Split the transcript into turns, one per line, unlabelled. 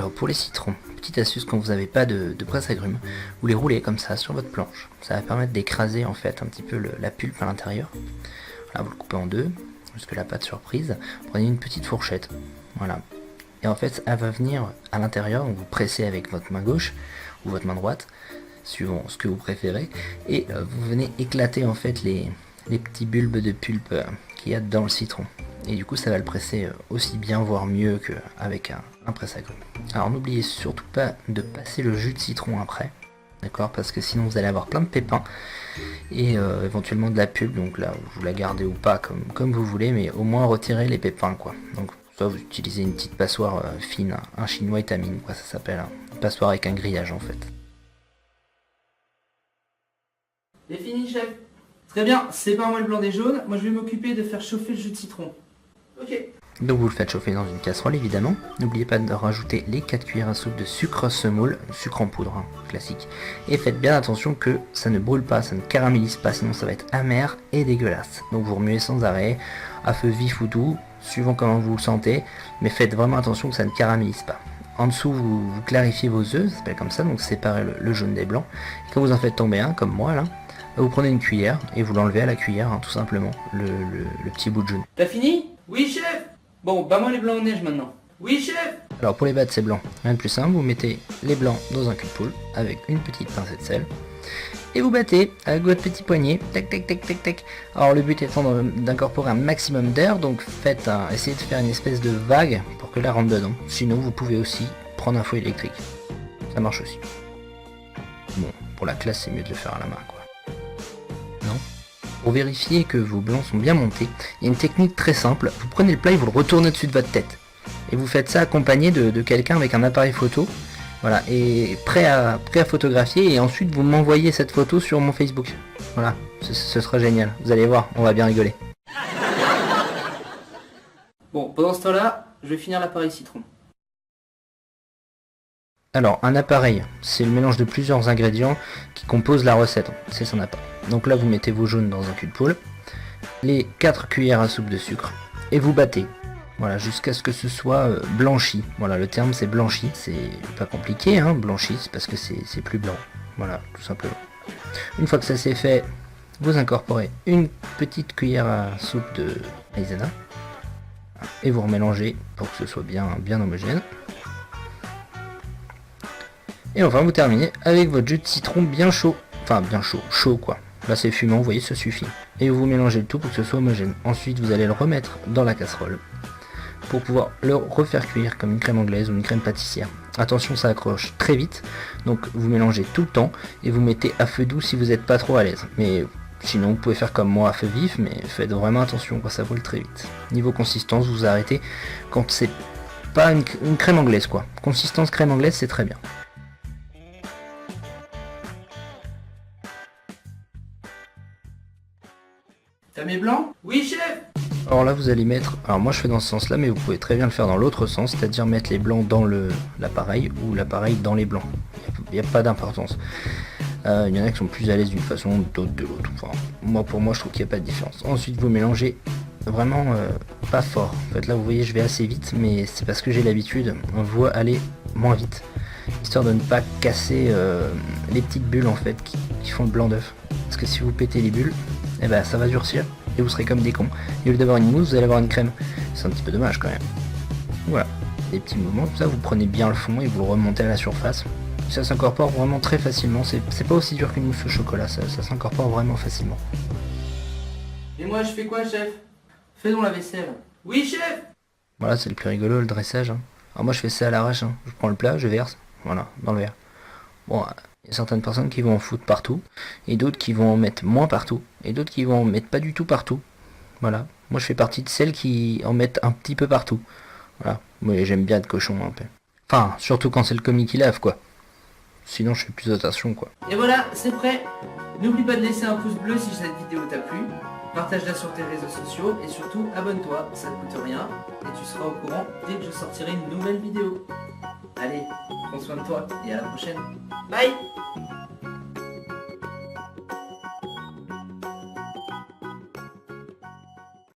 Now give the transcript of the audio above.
Alors pour les citrons, petite astuce, quand vous n'avez pas de presse-agrumes, vous les roulez comme ça sur votre planche. Ça va permettre d'écraser en fait un petit peu la pulpe à l'intérieur. Voilà, vous le coupez en deux, jusque la pâte surprise. Prenez une petite fourchette, voilà. Et en fait, elle va venir à l'intérieur, donc vous pressez avec votre main gauche ou votre main droite, suivant ce que vous préférez, et vous venez éclater en fait les petits bulbes de pulpe qu'il y a dans le citron. Et du coup ça va le presser aussi bien, voire mieux qu'avec un presse-agrumes. Alors n'oubliez surtout pas de passer le jus de citron après, d'accord, parce que sinon vous allez avoir plein de pépins et éventuellement de la pulpe, donc là vous la gardez ou pas comme vous voulez, mais au moins retirez les pépins quoi. Donc soit vous utilisez une petite passoire fine, un chinois étamine quoi, ça s'appelle, une passoire avec un grillage en fait.
C'est fini, chef. Très bien, sépare-moi le blanc des jaunes. Moi, je vais m'occuper de faire chauffer le jus de citron. Ok.
Donc vous le faites chauffer dans une casserole évidemment. N'oubliez pas de rajouter les 4 cuillères à soupe de sucre semoule, sucre en poudre, hein, classique. Et faites bien attention que ça ne brûle pas, ça ne caramélise pas, sinon ça va être amer et dégueulasse. Donc vous remuez sans arrêt, à feu vif ou doux, suivant comment vous le sentez. Mais faites vraiment attention que ça ne caramélise pas. En dessous, vous clarifiez vos œufs, ça s'appelle comme ça, donc séparez le jaune des blancs. Et quand vous en faites tomber un, comme moi là, vous prenez une cuillère et vous l'enlevez à la cuillère, hein, tout simplement, le petit bout de jaune.
T'as fini? Oui, chef. Bon, bats-moi les blancs en neige maintenant. Oui, chef.
Alors pour les battre, c'est blanc. Rien de plus simple, vous mettez les blancs dans un cul de poule avec une petite pincée de sel. Et vous battez avec votre petit poignet, tac tac tac tac tac. Alors le but étant d'incorporer un maximum d'air, donc essayez de faire une espèce de vague pour que l'air rentre dedans. Sinon vous pouvez aussi prendre un fouet électrique. Ça marche aussi. Bon, pour la classe c'est mieux de le faire à la main quoi. Non. Pour vérifier que vos blancs sont bien montés, il y a une technique très simple. Vous prenez le plat et vous le retournez au-dessus de votre tête. Et vous faites ça accompagné de quelqu'un avec un appareil photo. Voilà, et prêt à photographier, et ensuite vous m'envoyez cette photo sur mon Facebook. Voilà, ce sera génial. Vous allez voir, on va bien rigoler.
Bon, pendant ce temps-là, je vais finir l'appareil citron.
Alors, un appareil, c'est le mélange de plusieurs ingrédients qui composent la recette. C'est son appareil. Donc là, vous mettez vos jaunes dans un cul de poule, les 4 cuillères à soupe de sucre, et vous battez. Voilà, jusqu'à ce que ce soit blanchi. Voilà, le terme c'est blanchi. C'est pas compliqué, hein, blanchi, c'est parce que c'est plus blanc. Voilà, tout simplement. Une fois que ça c'est fait, vous incorporez une petite cuillère à soupe de maïzena et vous remélangez pour que ce soit bien homogène. Et enfin vous terminez avec votre jus de citron bien chaud. Enfin bien chaud quoi. Là c'est fumant, vous voyez, ça suffit. Et vous mélangez le tout pour que ce soit homogène. Ensuite vous allez le remettre dans la casserole pour pouvoir le refaire cuire comme une crème anglaise ou une crème pâtissière. Attention, ça accroche très vite, donc vous mélangez tout le temps et vous mettez à feu doux si vous n'êtes pas trop à l'aise. Mais sinon vous pouvez faire comme moi à feu vif, mais faites vraiment attention quand ça brûle très vite. Niveau consistance, vous arrêtez quand c'est pas une crème anglaise quoi. Consistance crème anglaise, c'est très bien.
T'as mes blancs? Oui, chef.
Alors là vous allez mettre, alors moi je fais dans ce sens là, mais vous pouvez très bien le faire dans l'autre sens, c'est-à-dire mettre les blancs dans l'appareil ou l'appareil dans les blancs. Il n'y a pas d'importance. Il y en a qui sont plus à l'aise d'une façon, d'autres de l'autre. Enfin, pour moi je trouve qu'il n'y a pas de différence. Ensuite vous mélangez vraiment pas fort. En fait là vous voyez je vais assez vite, mais c'est parce que j'ai l'habitude, on voit aller moins vite. Histoire de ne pas casser les petites bulles en fait qui font le blanc d'œuf. Parce que si vous pétez les bulles, eh ben ça va durcir et vous serez comme des cons. Et au lieu d'avoir une mousse, vous allez avoir une crème. C'est un petit peu dommage quand même. Voilà, des petits mouvements, tout ça, vous prenez bien le fond et vous le remontez à la surface. Ça s'incorpore vraiment très facilement, c'est pas aussi dur qu'une mousse au chocolat, ça s'incorpore vraiment facilement.
Et moi, je fais quoi, chef? Fais donc la vaisselle. Oui, chef.
Voilà, c'est le plus rigolo, le dressage. Hein. Alors moi je fais ça à l'arrache, hein. Je prends le plat, je verse, voilà, dans le verre. Bon, il y a certaines personnes qui vont en foutre partout, et d'autres qui vont en mettre moins partout, et d'autres qui vont en mettre pas du tout partout. Voilà, moi je fais partie de celles qui en mettent un petit peu partout. Voilà, moi j'aime bien être cochon un peu. Enfin, surtout quand c'est le commis qui lave quoi. Sinon je fais plus attention quoi.
Et voilà, c'est prêt. N'oublie pas de laisser un pouce bleu si cette vidéo t'a plu. Partage-la sur tes réseaux sociaux et surtout abonne-toi, ça ne coûte rien et tu seras au courant dès que je sortirai une nouvelle vidéo. Allez, prends soin de toi et à la prochaine. Bye.